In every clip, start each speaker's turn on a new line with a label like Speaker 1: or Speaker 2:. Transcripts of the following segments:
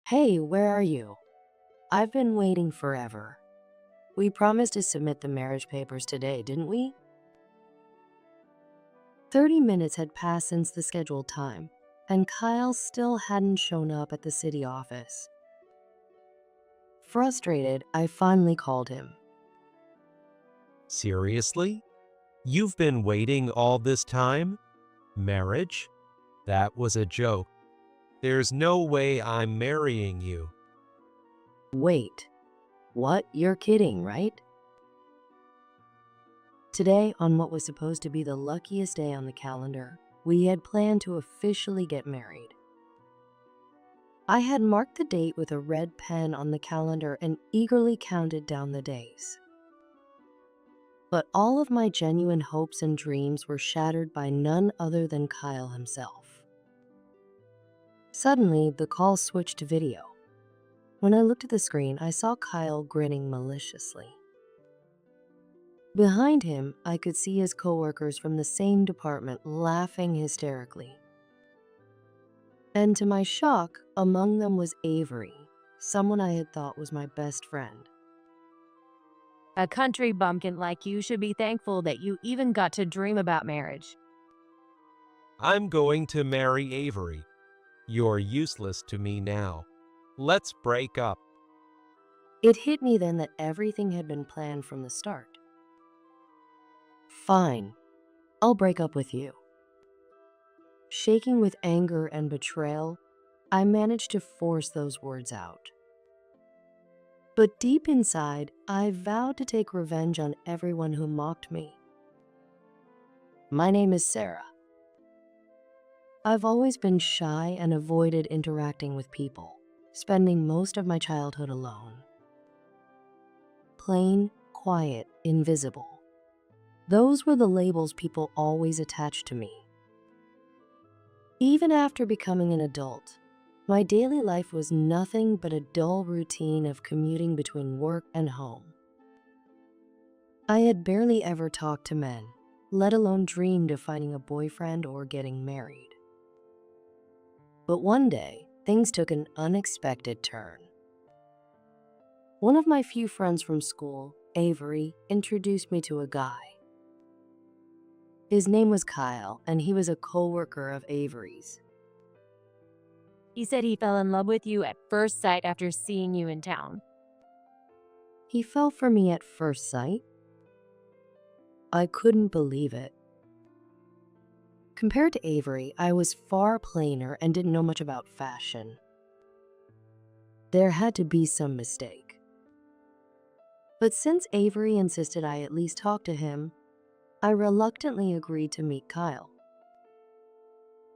Speaker 1: Hey, where are you? I've been waiting forever. We promised to submit the marriage papers today, didn't we? 30 minutes had passed since the scheduled time, and Kyle still hadn't shown up at the city office. Frustrated, I finally called him.
Speaker 2: Seriously? You've been waiting all this time? Marriage? That was a joke. There's no way I'm marrying you.
Speaker 1: Wait, what? You're kidding, right? Today, on what was supposed to be the luckiest day on the calendar, we had planned to officially get married. I had marked the date with a red pen on the calendar and eagerly counted down the days. But all of my genuine hopes and dreams were shattered by none other than Kyle himself. Suddenly, the call switched to video. When I looked at the screen, I saw Kyle grinning maliciously. Behind him, I could see his coworkers from the same department laughing hysterically. And to my shock, among them was Avery, someone I had thought was my best friend.
Speaker 3: A country bumpkin like you should be thankful that you even got to dream about marriage.
Speaker 2: I'm going to marry Avery. You're useless to me now. Let's break up.
Speaker 1: It hit me then that everything had been planned from the start. Fine, I'll break up with you. Shaking with anger and betrayal, I managed to force those words out. But deep inside, I vowed to take revenge on everyone who mocked me. My name is Sarah. I've always been shy and avoided interacting with people, spending most of my childhood alone. Plain, quiet, invisible. Those were the labels people always attached to me. Even after becoming an adult, my daily life was nothing but a dull routine of commuting between work and home. I had barely ever talked to men, let alone dreamed of finding a boyfriend or getting married. But one day, things took an unexpected turn. One of my few friends from school, Avery, introduced me to a guy. His name was Kyle, and he was a co-worker of Avery's.
Speaker 3: He said he fell in love with you at first sight after seeing you in town.
Speaker 1: He fell for me at first sight? I couldn't believe it. Compared to Avery, I was far plainer and didn't know much about fashion. There had to be some mistake. But since Avery insisted I at least talk to him, I reluctantly agreed to meet Kyle.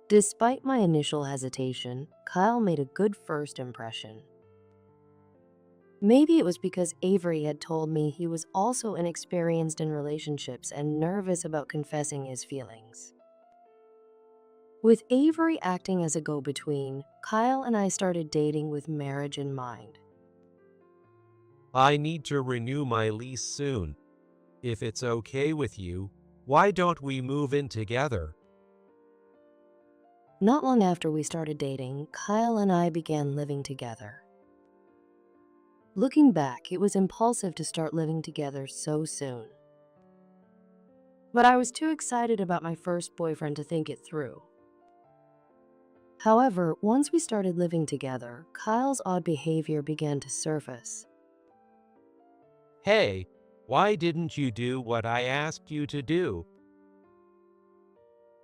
Speaker 1: Despite my initial hesitation, Kyle made a good first impression. Maybe it was because Avery had told me he was also inexperienced in relationships and nervous about confessing his feelings. With Avery acting as a go-between, Kyle and I started dating with marriage in mind.
Speaker 2: I need to renew my lease soon. If it's okay with you, why don't we move in together?
Speaker 1: Not long after we started dating, Kyle and I began living together. Looking back, it was impulsive to start living together so soon. But I was too excited about my first boyfriend to think it through. However, once we started living together, Kyle's odd behavior began to surface.
Speaker 2: Hey, why didn't you do what I asked you to do?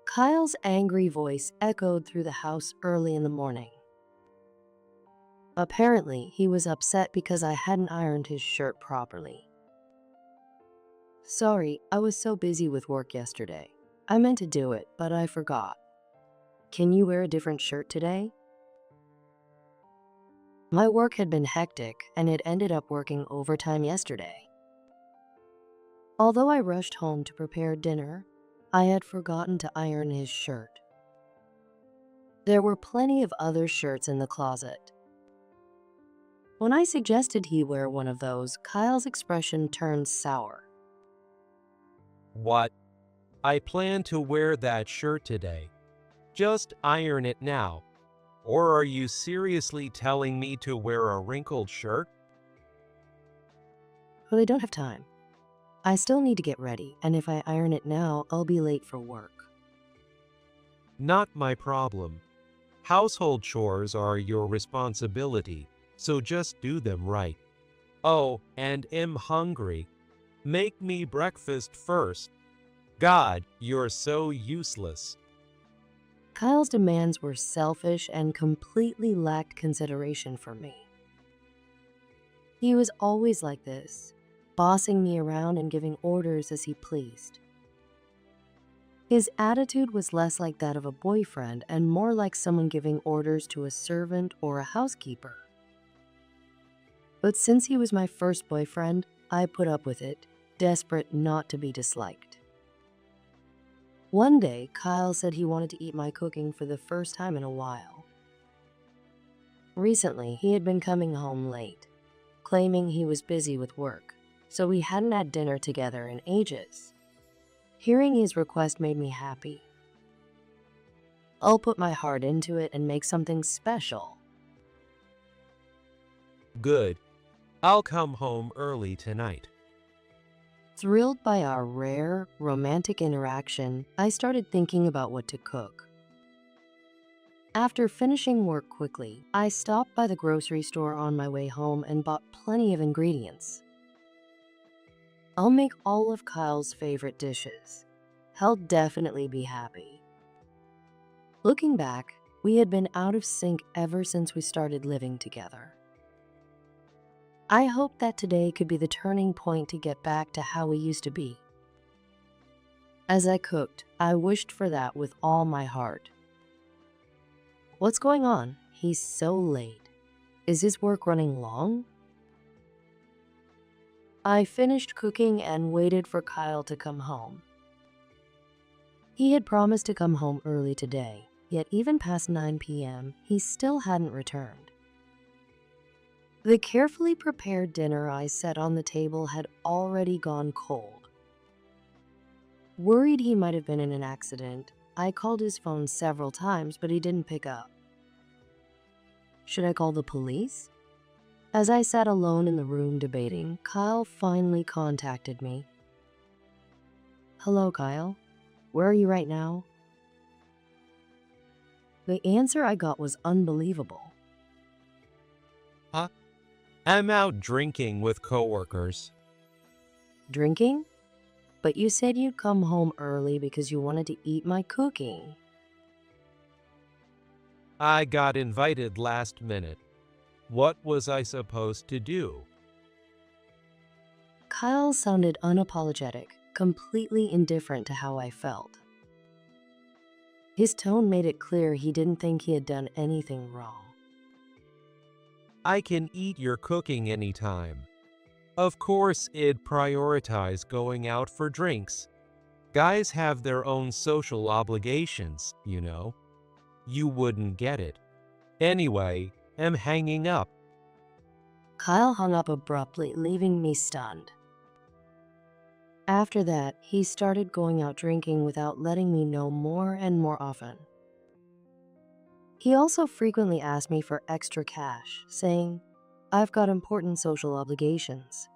Speaker 1: Kyle's angry voice echoed through the house early in the morning. Apparently, he was upset because I hadn't ironed his shirt properly. Sorry, I was so busy with work yesterday. I meant to do it, but I forgot. Can you wear a different shirt today? My work had been hectic and it ended up working overtime yesterday. Although I rushed home to prepare dinner, I had forgotten to iron his shirt. There were plenty of other shirts in the closet. When I suggested he wear one of those, Kyle's expression turned sour.
Speaker 2: What? I plan to wear that shirt today. Just iron it now. Or are you seriously telling me to wear a wrinkled shirt?
Speaker 1: Well, I don't have time. I still need to get ready, and if I iron it now, I'll be late for work.
Speaker 2: Not my problem. Household chores are your responsibility, so just do them right. Oh, and am hungry. Make me breakfast first. God, you're so useless.
Speaker 1: Kyle's demands were selfish and completely lacked consideration for me. He was always like this, bossing me around and giving orders as he pleased. His attitude was less like that of a boyfriend and more like someone giving orders to a servant or a housekeeper. But since he was my first boyfriend, I put up with it, desperate not to be disliked. One day, Kyle said he wanted to eat my cooking for the first time in a while. Recently, he had been coming home late, claiming he was busy with work, so we hadn't had dinner together in ages. Hearing his request made me happy. I'll put my heart into it and make something special.
Speaker 2: Good. I'll come home early tonight.
Speaker 1: Thrilled by our rare, romantic interaction, I started thinking about what to cook. After finishing work quickly, I stopped by the grocery store on my way home and bought plenty of ingredients. I'll make all of Kyle's favorite dishes. He'll definitely be happy. Looking back, we had been out of sync ever since we started living together. I hoped that today could be the turning point to get back to how we used to be. As I cooked, I wished for that with all my heart. What's going on? He's so late. Is his work running long? I finished cooking and waited for Kyle to come home. He had promised to come home early today, yet even past 9 p.m., he still hadn't returned. The carefully prepared dinner I set on the table had already gone cold. Worried he might have been in an accident, I called his phone several times, but he didn't pick up. Should I call the police? As I sat alone in the room debating, Kyle finally contacted me. Hello, Kyle. Where are you right now? The answer I got was unbelievable.
Speaker 2: I'm out drinking with coworkers.
Speaker 1: Drinking? But you said you'd come home early because you wanted to eat my cooking.
Speaker 2: I got invited last minute. What was I supposed to do?
Speaker 1: Kyle sounded unapologetic, completely indifferent to how I felt. His tone made it clear he didn't think he had done anything wrong.
Speaker 2: I can eat your cooking anytime. Of course, it'd prioritize going out for drinks. Guys have their own social obligations, you know. You wouldn't get it. Anyway, I'm hanging up.
Speaker 1: Kyle hung up abruptly, leaving me stunned. After that, he started going out drinking without letting me know more and more often. He also frequently asked me for extra cash, saying, I've got important social obligations.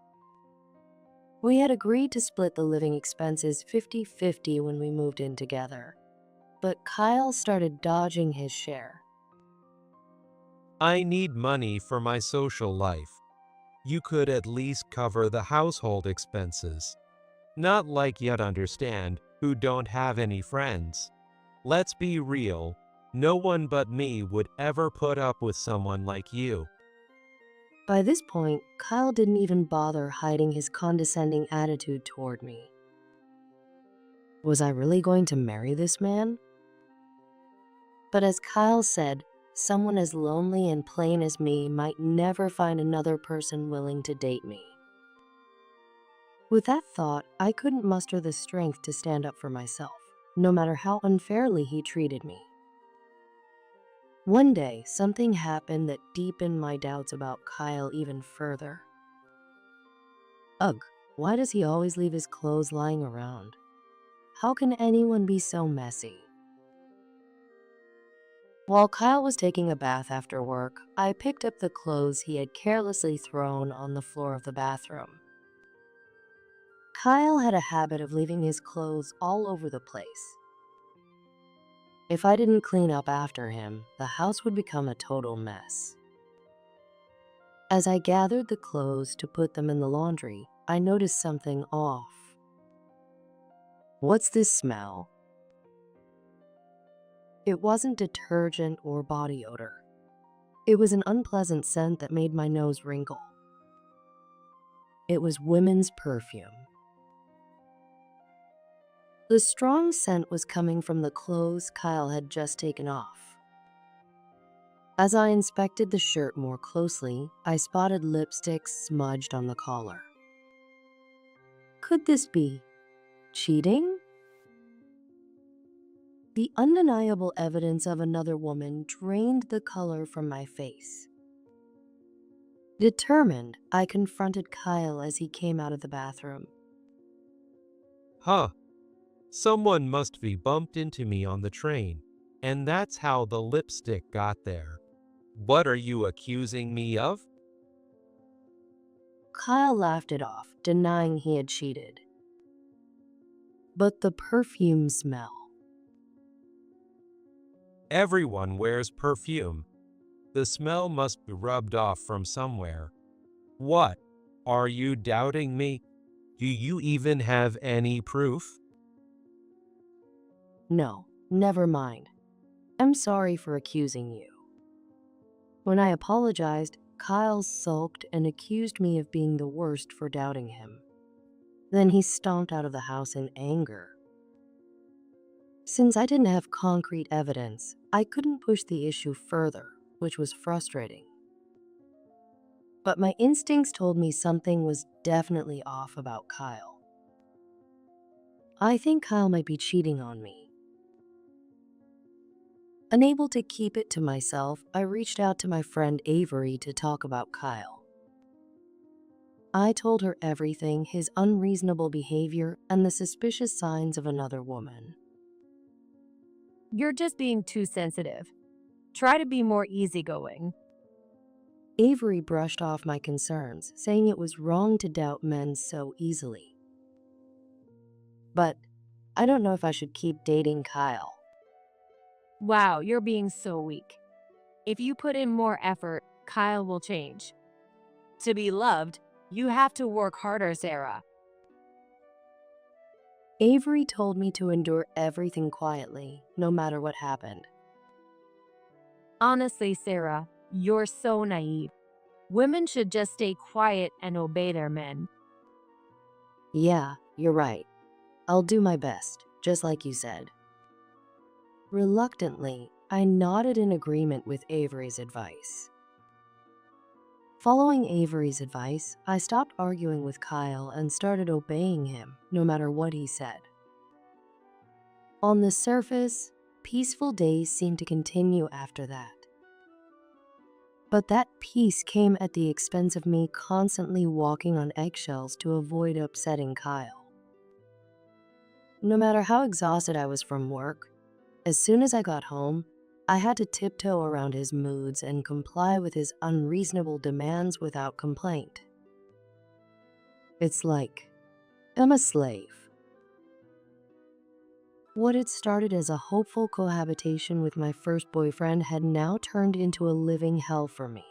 Speaker 1: We had agreed to split the living expenses 50-50 when we moved in together, but Kyle started dodging his share.
Speaker 2: I need money for my social life. You could at least cover the household expenses. Not like you'd understand, who don't have any friends. Let's be real, no one but me would ever put up with someone like you.
Speaker 1: By this point, Kyle didn't even bother hiding his condescending attitude toward me. Was I really going to marry this man? But as Kyle said, someone as lonely and plain as me might never find another person willing to date me. With that thought, I couldn't muster the strength to stand up for myself, no matter how unfairly he treated me. One day, something happened that deepened my doubts about Kyle even further. Ugh, why does he always leave his clothes lying around? How can anyone be so messy? While Kyle was taking a bath after work, I picked up the clothes he had carelessly thrown on the floor of the bathroom. Kyle had a habit of leaving his clothes all over the place. If I didn't clean up after him, the house would become a total mess. As I gathered the clothes to put them in the laundry, I noticed something off. "What's this smell?" It wasn't detergent or body odor. It was an unpleasant scent that made my nose wrinkle. It was women's perfume. The strong scent was coming from the clothes Kyle had just taken off. As I inspected the shirt more closely, I spotted lipstick smudged on the collar. Could this be cheating? The undeniable evidence of another woman drained the color from my face. Determined, I confronted Kyle as he came out of the bathroom.
Speaker 2: Huh. Someone must be bumped into me on the train, and that's how the lipstick got there. What are you accusing me of?
Speaker 1: Kyle laughed it off, denying he had cheated. But the perfume smell.
Speaker 2: Everyone wears perfume. The smell must be rubbed off from somewhere. What? Are you doubting me? Do you even have any proof?
Speaker 1: No, never mind. I'm sorry for accusing you. When I apologized, Kyle sulked and accused me of being the worst for doubting him. Then he stomped out of the house in anger. Since I didn't have concrete evidence, I couldn't push the issue further, which was frustrating. But my instincts told me something was definitely off about Kyle. I think Kyle might be cheating on me. Unable to keep it to myself, I reached out to my friend Avery to talk about Kyle. I told her everything, his unreasonable behavior, and the suspicious signs of another woman.
Speaker 3: You're just being too sensitive. Try to be more easygoing.
Speaker 1: Avery brushed off my concerns, saying it was wrong to doubt men so easily. But I don't know if I should keep dating Kyle.
Speaker 3: Wow, you're being so weak. If you put in more effort, Kyle will change. To be loved, you have to work harder, Sarah.
Speaker 1: Avery told me to endure everything quietly, no matter what happened.
Speaker 3: Honestly, Sarah, you're so naive. Women should just stay quiet and obey their men.
Speaker 1: Yeah, you're right. I'll do my best, just like you said. Reluctantly, I nodded in agreement with Avery's advice. Following Avery's advice, I stopped arguing with Kyle and started obeying him, no matter what he said. On the surface, peaceful days seemed to continue after that. But that peace came at the expense of me constantly walking on eggshells to avoid upsetting Kyle. No matter how exhausted I was from work, as soon as I got home, I had to tiptoe around his moods and comply with his unreasonable demands without complaint. It's like I'm a slave. What had started as a hopeful cohabitation with my first boyfriend had now turned into a living hell for me.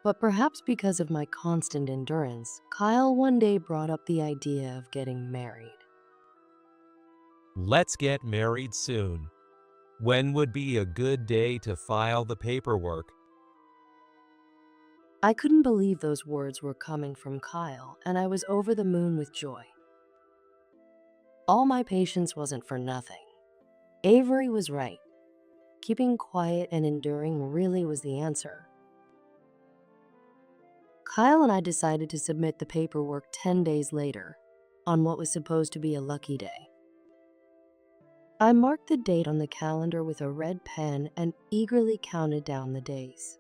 Speaker 1: But perhaps because of my constant endurance, Kyle one day brought up the idea of getting married.
Speaker 2: Let's get married soon. When would be a good day to file the paperwork?
Speaker 1: I couldn't believe those words were coming from Kyle, and I was over the moon with joy. All my patience wasn't for nothing. Avery was right. Keeping quiet and enduring really was the answer. Kyle and I decided to submit the paperwork 10 days later, on what was supposed to be a lucky day. I marked the date on the calendar with a red pen and eagerly counted down the days.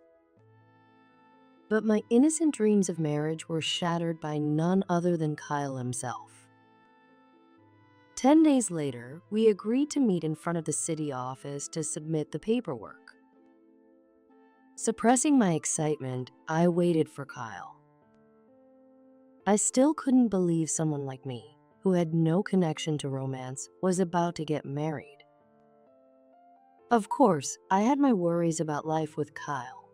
Speaker 1: But my innocent dreams of marriage were shattered by none other than Kyle himself. 10 days later, we agreed to meet in front of the city office to submit the paperwork. Suppressing my excitement, I waited for Kyle. I still couldn't believe someone like me, who had no connection to romance, was about to get married. Of course, I had my worries about life with Kyle.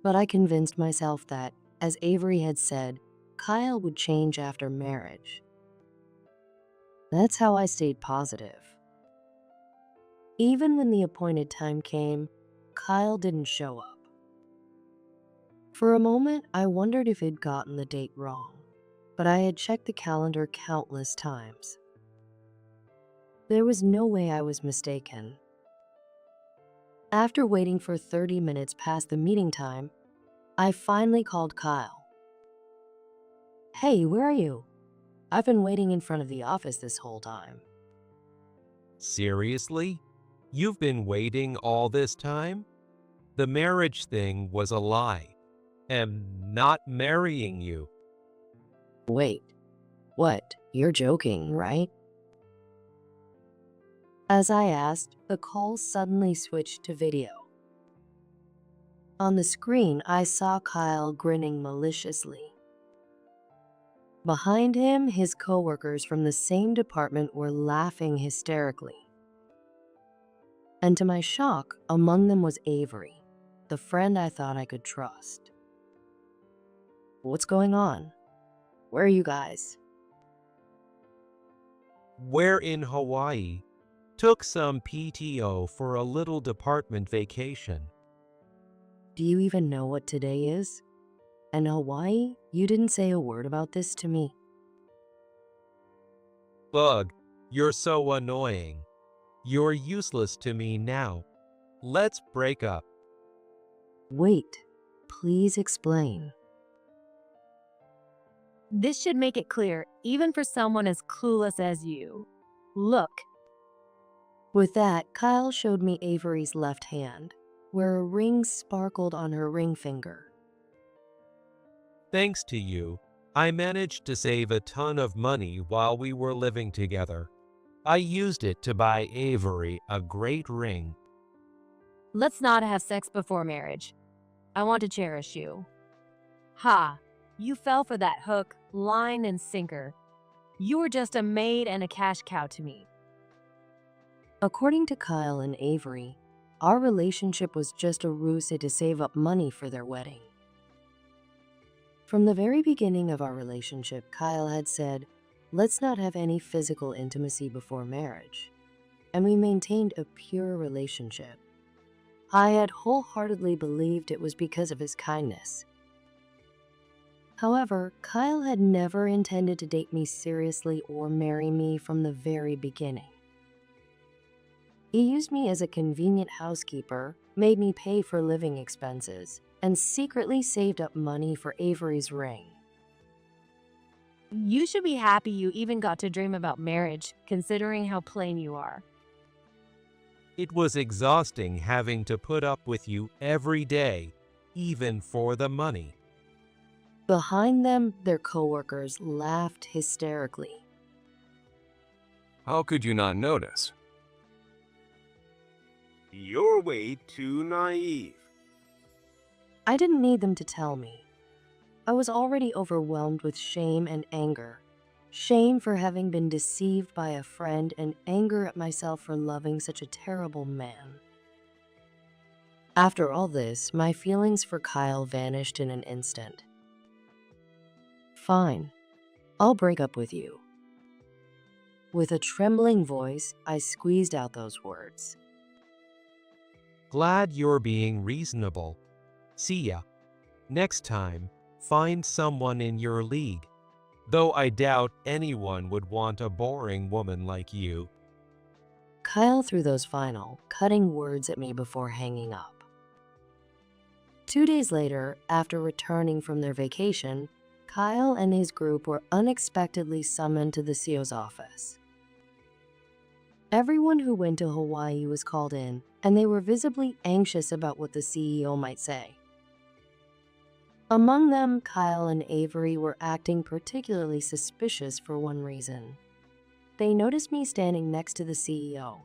Speaker 1: But I convinced myself that, as Avery had said, Kyle would change after marriage. That's how I stayed positive. Even when the appointed time came, Kyle didn't show up. For a moment, I wondered if he'd gotten the date wrong, but I had checked the calendar countless times. There was no way I was mistaken. After waiting for 30 minutes past the meeting time, I finally called Kyle. "Hey, where are you? I've been waiting in front of the office this whole time."
Speaker 2: Seriously? You've been waiting all this time? The marriage thing was a lie. I'm not marrying you.
Speaker 1: "Wait, what? You're joking, right?" As I asked, the call suddenly switched to video. On the screen, I saw Kyle grinning maliciously. Behind him, his coworkers from the same department were laughing hysterically. And to my shock, among them was Avery, the friend I thought I could trust. "What's going on? Where are you guys?"
Speaker 2: We're in Hawaii. Took some PTO for a little department vacation.
Speaker 1: "Do you even know what today is? And Hawaii? You didn't say a word about this to me."
Speaker 2: Bug, you're so annoying. You're useless to me now. Let's break up.
Speaker 1: "Wait, please explain."
Speaker 3: This should make it clear, even for someone as clueless as you. Look.
Speaker 1: With that, Kyle showed me Avery's left hand, where a ring sparkled on her ring finger.
Speaker 2: Thanks to you, I managed to save a ton of money while we were living together. I used it to buy Avery a great ring.
Speaker 3: Let's not have sex before marriage. I want to cherish you. Ha! You fell for that hook, line, and sinker. You were just a maid and a cash cow to me.
Speaker 1: According to Kyle and Avery, our relationship was just a ruse to save up money for their wedding. From the very beginning of our relationship, Kyle had said, "Let's not have any physical intimacy before marriage," and we maintained a pure relationship. I had wholeheartedly believed it was because of his kindness. However, Kyle had never intended to date me seriously or marry me from the very beginning. He used me as a convenient housekeeper, made me pay for living expenses, and secretly saved up money for Avery's ring.
Speaker 3: You should be happy you even got to dream about marriage, considering how plain you are.
Speaker 2: It was exhausting having to put up with you every day, even for the money.
Speaker 1: Behind them, their coworkers laughed hysterically.
Speaker 4: How could you not notice?
Speaker 5: You're way too naive.
Speaker 1: I didn't need them to tell me. I was already overwhelmed with shame and anger. Shame for having been deceived by a friend and anger at myself for loving such a terrible man. After all this, my feelings for Kyle vanished in an instant. "Fine, I'll break up with you." With a trembling voice, I squeezed out those words.
Speaker 2: Glad you're being reasonable. See ya. Next time, find someone in your league. Though I doubt anyone would want a boring woman like you.
Speaker 1: Kyle threw those final, cutting words at me before hanging up. 2 days later, after returning from their vacation, Kyle and his group were unexpectedly summoned to the CEO's office. Everyone who went to Hawaii was called in, and they were visibly anxious about what the CEO might say. Among them, Kyle and Avery were acting particularly suspicious for one reason. they noticed me standing next to the CEO.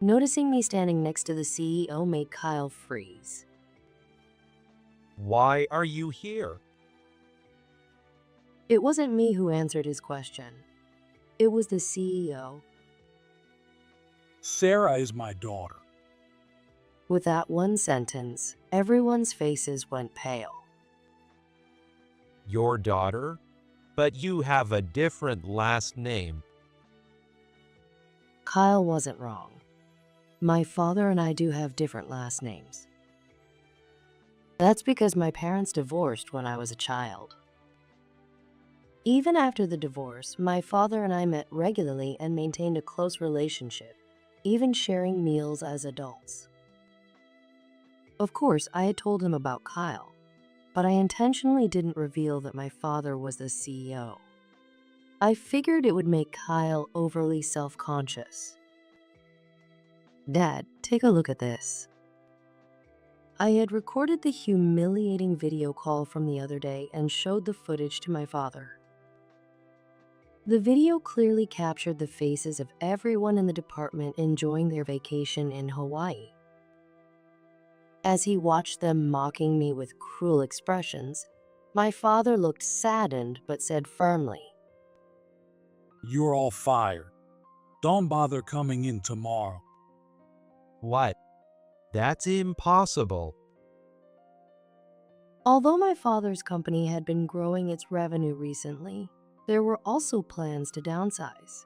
Speaker 1: Noticing me standing next to the CEO made Kyle freeze.
Speaker 2: Why are you here?
Speaker 1: It wasn't me who answered his question. It was the CEO.
Speaker 6: Sarah is my daughter.
Speaker 1: With that one sentence, everyone's faces went pale.
Speaker 2: Your daughter? But you have a different last name.
Speaker 1: Kyle wasn't wrong. My father and I do have different last names. That's because my parents divorced when I was a child. Even after the divorce, my father and I met regularly and maintained a close relationship, even sharing meals as adults. Of course, I had told him about Kyle, but I intentionally didn't reveal that my father was the CEO. I figured it would make Kyle overly self-conscious. Dad, take a look at this. I had recorded the humiliating video call from the other day and showed the footage to my father. The video clearly captured the faces of everyone in the department enjoying their vacation in Hawaii. As he watched them mocking me with cruel expressions, my father looked saddened but said firmly,
Speaker 6: You're all fired. Don't bother coming in tomorrow.
Speaker 2: What? That's impossible.
Speaker 1: Although my father's company had been growing its revenue recently, there were also plans to downsize.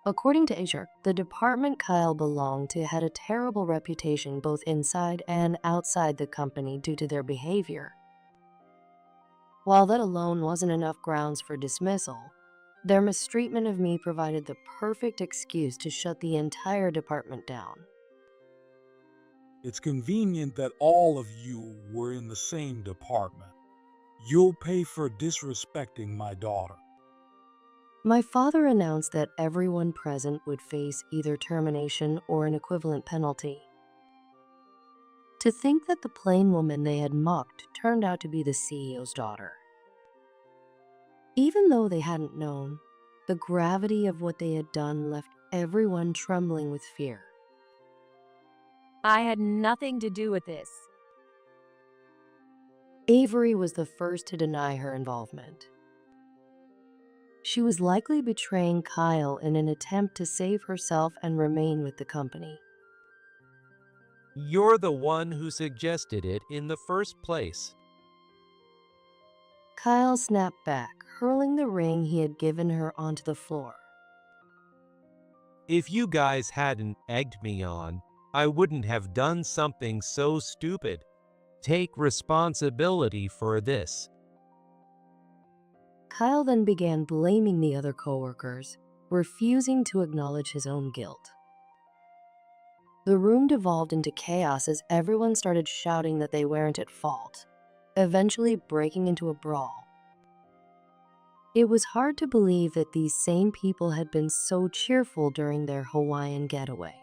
Speaker 1: According to HR, the department Kyle belonged to had a terrible reputation both inside and outside the company due to their behavior. While that alone wasn't enough grounds for dismissal, their mistreatment of me provided the perfect excuse to shut the entire department down.
Speaker 6: It's convenient that all of you were in the same department. You'll pay for disrespecting my daughter.
Speaker 1: My father announced that everyone present would face either termination or an equivalent penalty. To think that the plain woman they had mocked turned out to be the CEO's daughter. Even though they hadn't known, the gravity of what they had done left everyone trembling with fear.
Speaker 3: I had nothing to do with this.
Speaker 1: Avery was the first to deny her involvement. She was likely betraying Kyle in an attempt to save herself and remain with the company.
Speaker 2: You're the one who suggested it in the first place.
Speaker 1: Kyle snapped back, hurling the ring he had given her onto the floor.
Speaker 2: If you guys hadn't egged me on, I wouldn't have done something so stupid. Take responsibility for this.
Speaker 1: Kyle then began blaming the other coworkers, refusing to acknowledge his own guilt. The room devolved into chaos as everyone started shouting that they weren't at fault, eventually breaking into a brawl. It was hard to believe that these same people had been so cheerful during their Hawaiian getaway.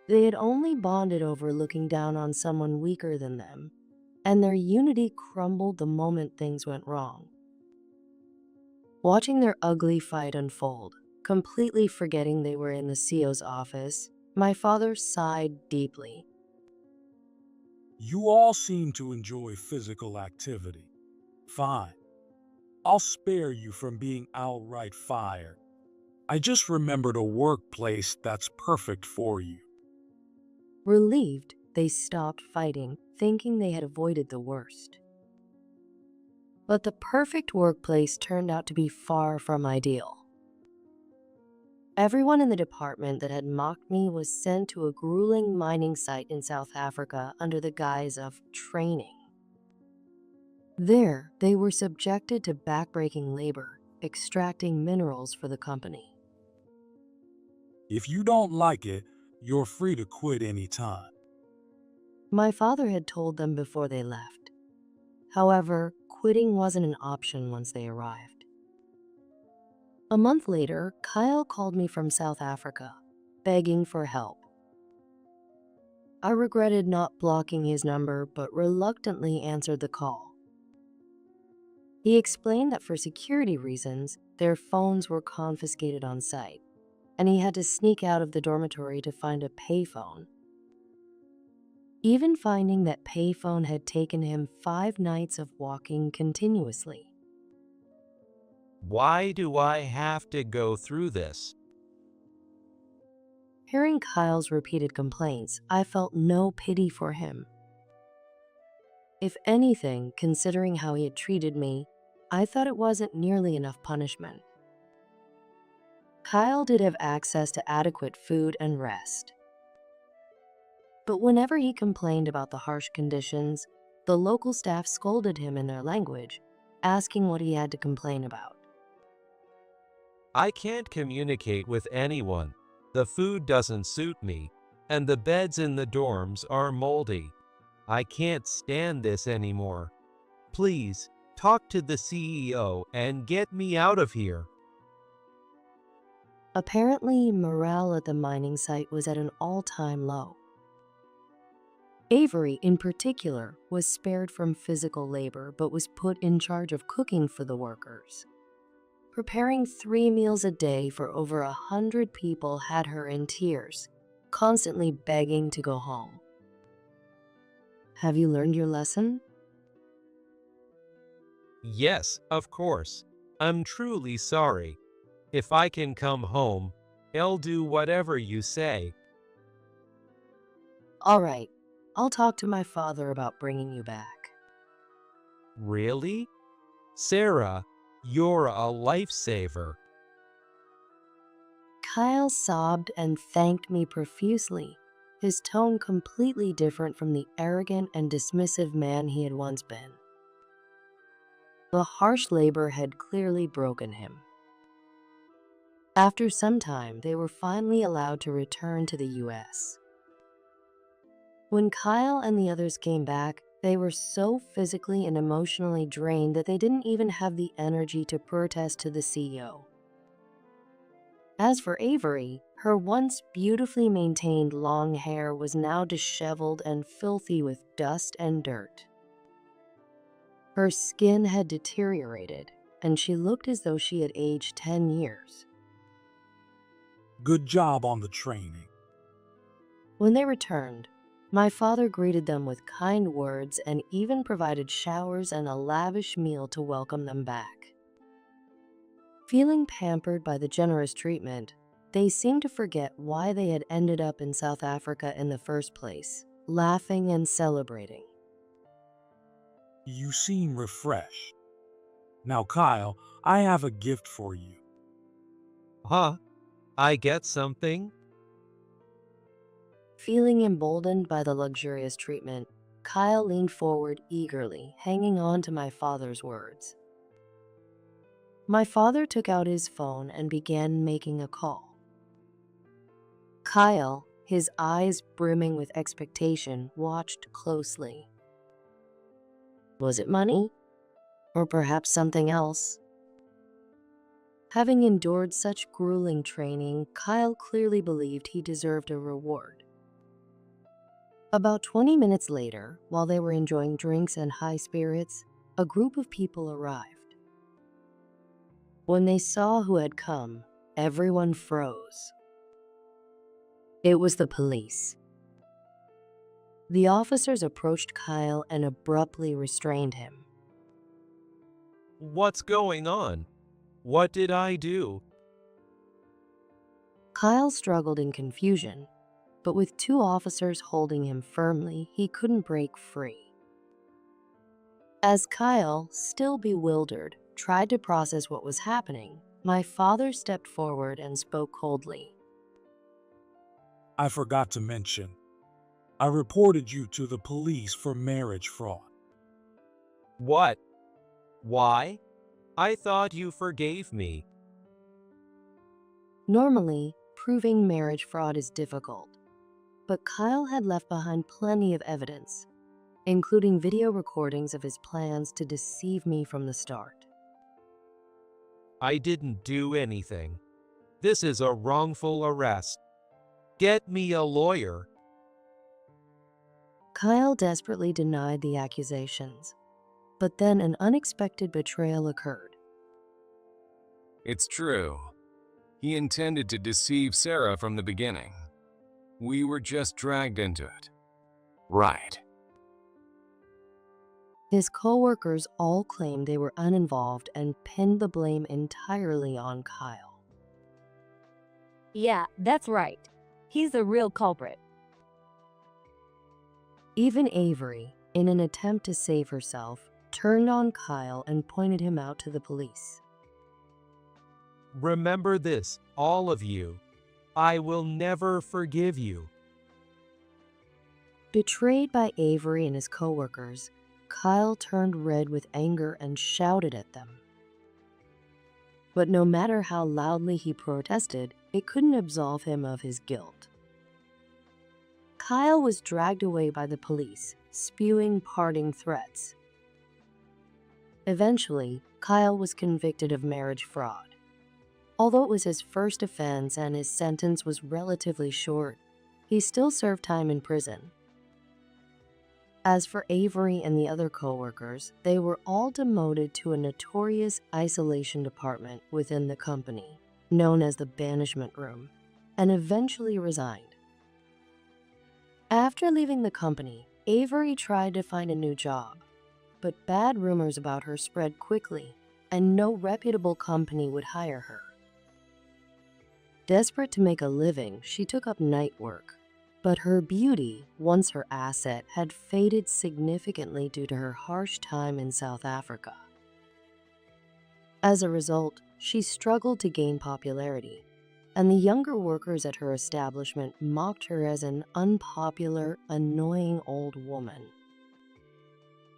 Speaker 1: They had only bonded over looking down on someone weaker than them, and their unity crumbled the moment things went wrong. Watching their ugly fight unfold, completely forgetting they were in the CEO's office, my father sighed deeply.
Speaker 6: You all seem to enjoy physical activity. Fine. I'll spare you from being outright fired. I just remembered a workplace that's perfect for you.
Speaker 1: Relieved, they stopped fighting, thinking they had avoided the worst. But the perfect workplace turned out to be far from ideal. Everyone in the department that had mocked me was sent to a grueling mining site in South Africa under the guise of training. There, they were subjected to backbreaking labor, extracting minerals for the company.
Speaker 6: If you don't like it, you're free to quit anytime.
Speaker 1: My father had told them before they left. However, quitting wasn't an option once they arrived. A month later, Kyle called me from South Africa, begging for help. I regretted not blocking his number, but reluctantly answered the call. He explained that for security reasons, their phones were confiscated on site, and he had to sneak out of the dormitory to find a payphone. Even finding that payphone had taken him 5 nights of walking continuously.
Speaker 2: Why do I have to go through this?
Speaker 1: Hearing Kyle's repeated complaints, I felt no pity for him. If anything, considering how he had treated me, I thought it wasn't nearly enough punishment. Kyle did have access to adequate food and rest. But whenever he complained about the harsh conditions, the local staff scolded him in their language, asking what he had to complain about.
Speaker 2: I can't communicate with anyone. The food doesn't suit me, and the beds in the dorms are moldy. I can't stand this anymore. Please, talk to the CEO and get me out of here.
Speaker 1: Apparently, morale at the mining site was at an all-time low. Avery, in particular, was spared from physical labor but was put in charge of cooking for the workers. Preparing 3 meals a day for over 100 people had her in tears, constantly begging to go home. Have you learned your lesson?
Speaker 2: Yes, of course. I'm truly sorry. If I can come home, I'll do whatever you say.
Speaker 1: All right, I'll talk to my father about bringing you back.
Speaker 2: Really? Sarah, you're a lifesaver.
Speaker 1: Kyle sobbed and thanked me profusely, his tone completely different from the arrogant and dismissive man he had once been. The harsh labor had clearly broken him. After some time, they were finally allowed to return to the US. When Kyle and the others came back, they were so physically and emotionally drained that they didn't even have the energy to protest to the CEO. As for Avery, her once beautifully maintained long hair was now disheveled and filthy with dust and dirt. Her skin had deteriorated, and she looked as though she had aged 10 years.
Speaker 6: Good job on the training.
Speaker 1: When they returned, my father greeted them with kind words and even provided showers and a lavish meal to welcome them back. Feeling pampered by the generous treatment, they seemed to forget why they had ended up in South Africa in the first place, laughing and celebrating.
Speaker 6: You seem refreshed. Now, Kyle, I have a gift for you.
Speaker 2: Huh? I get something?
Speaker 1: Feeling emboldened by the luxurious treatment, Kyle leaned forward eagerly, hanging on to my father's words. My father took out his phone and began making a call. Kyle, his eyes brimming with expectation, watched closely. Was it money? Or perhaps something else? Having endured such grueling training, Kyle clearly believed he deserved a reward. About 20 minutes later, while they were enjoying drinks and high spirits, a group of people arrived. When they saw who had come, everyone froze. It was the police. The officers approached Kyle and abruptly restrained him.
Speaker 2: What's going on? What did I do?
Speaker 1: Kyle struggled in confusion, but with 2 officers holding him firmly, he couldn't break free. As Kyle, still bewildered, tried to process what was happening, my father stepped forward and spoke coldly.
Speaker 6: I forgot to mention, I reported you to the police for marriage fraud.
Speaker 2: What? Why? I thought you forgave me.
Speaker 1: Normally, proving marriage fraud is difficult, but Kyle had left behind plenty of evidence, including video recordings of his plans to deceive me from the start.
Speaker 2: I didn't do anything. This is a wrongful arrest. Get me a lawyer.
Speaker 1: Kyle desperately denied the accusations. But then an unexpected betrayal occurred.
Speaker 4: It's true. He intended to deceive Sarah from the beginning. We were just dragged into it. Right.
Speaker 1: His co-workers all claimed they were uninvolved and pinned the blame entirely on Kyle.
Speaker 3: Yeah, that's right. He's the real culprit.
Speaker 1: Even Avery, in an attempt to save herself, turned on Kyle and pointed him out to the police.
Speaker 2: Remember this, all of you. I will never forgive you.
Speaker 1: Betrayed by Avery and his co-workers, Kyle turned red with anger and shouted at them. But no matter how loudly he protested, it couldn't absolve him of his guilt. Kyle was dragged away by the police, spewing parting threats. Eventually, Kyle was convicted of marriage fraud. Although it was his first offense and his sentence was relatively short, he still served time in prison. As for Avery and the other co-workers, they were all demoted to a notorious isolation department within the company, known as the banishment room, and eventually resigned. After leaving the company, Avery tried to find a new job, but bad rumors about her spread quickly, and no reputable company would hire her. Desperate to make a living, she took up night work. But her beauty, once her asset, had faded significantly due to her harsh time in South Africa. As a result, she struggled to gain popularity, and the younger workers at her establishment mocked her as an unpopular, annoying old woman.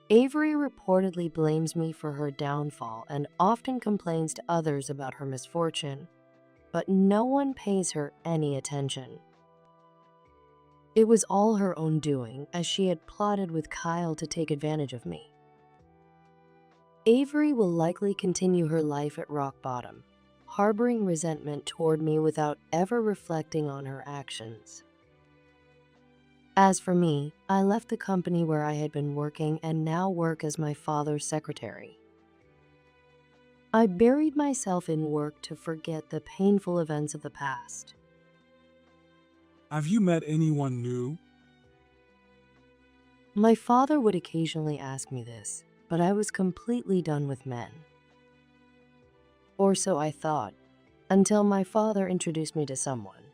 Speaker 1: Avery reportedly blames me for her downfall and often complains to others about her misfortune, but no one pays her any attention. It was all her own doing, as she had plotted with Kyle to take advantage of me. Avery will likely continue her life at rock bottom, harboring resentment toward me without ever reflecting on her actions. As for me, I left the company where I had been working and now work as my father's secretary. I buried myself in work to forget the painful events of the past.
Speaker 6: Have you met anyone new?
Speaker 1: My father would occasionally ask me this, but I was completely done with men. Or so I thought, until my father introduced me to someone.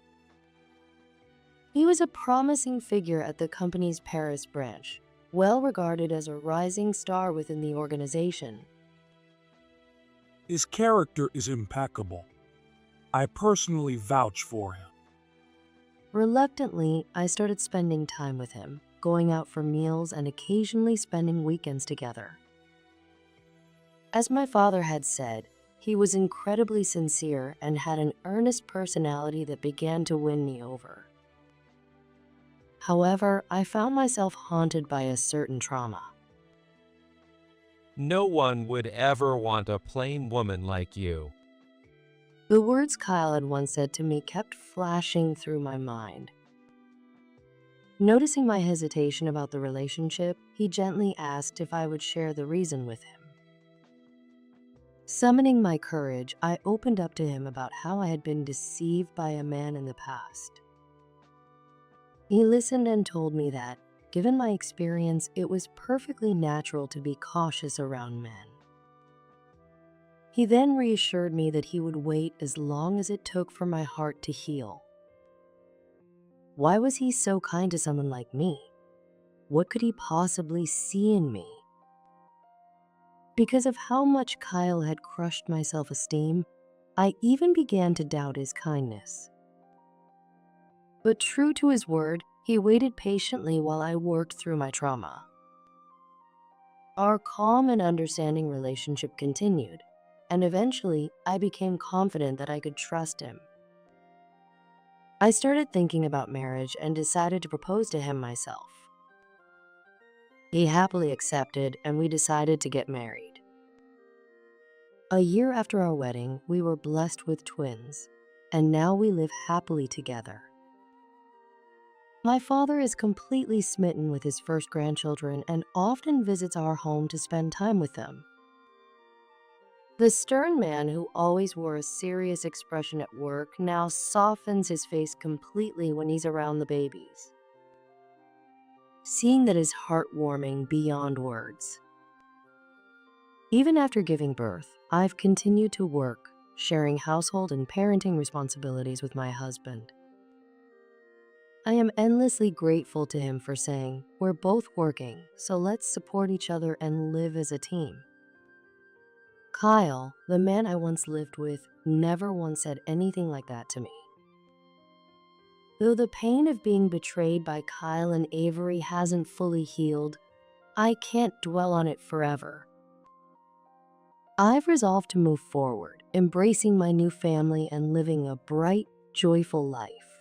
Speaker 1: He was a promising figure at the company's Paris branch, well regarded as a rising star within the organization.
Speaker 6: His character is impeccable. I personally vouch for him.
Speaker 1: Reluctantly, I started spending time with him, going out for meals and occasionally spending weekends together. As my father had said, he was incredibly sincere and had an earnest personality that began to win me over. However, I found myself haunted by a certain trauma.
Speaker 2: No one would ever want a plain woman like you.
Speaker 1: The words Kyle had once said to me kept flashing through my mind. Noticing my hesitation about the relationship, he gently asked if I would share the reason with him. Summoning my courage, I opened up to him about how I had been deceived by a man in the past. He listened and told me that, given my experience, it was perfectly natural to be cautious around men. He then reassured me that he would wait as long as it took for my heart to heal. Why was he so kind to someone like me? What could he possibly see in me? Because of how much Kyle had crushed my self-esteem, I even began to doubt his kindness. But true to his word, he waited patiently while I worked through my trauma. Our calm and understanding relationship continued, and eventually I became confident that I could trust him. I started thinking about marriage and decided to propose to him myself. He happily accepted, and we decided to get married. A year after our wedding, we were blessed with twins, and now we live happily together. My father is completely smitten with his first grandchildren and often visits our home to spend time with them. The stern man who always wore a serious expression at work now softens his face completely when he's around the babies. Seeing that is heartwarming beyond words. Even after giving birth, I've continued to work, sharing household and parenting responsibilities with my husband. I am endlessly grateful to him for saying, "We're both working, so let's support each other and live as a team." Kyle, the man I once lived with, never once said anything like that to me. Though the pain of being betrayed by Kyle and Avery hasn't fully healed, I can't dwell on it forever. I've resolved to move forward, embracing my new family and living a bright, joyful life.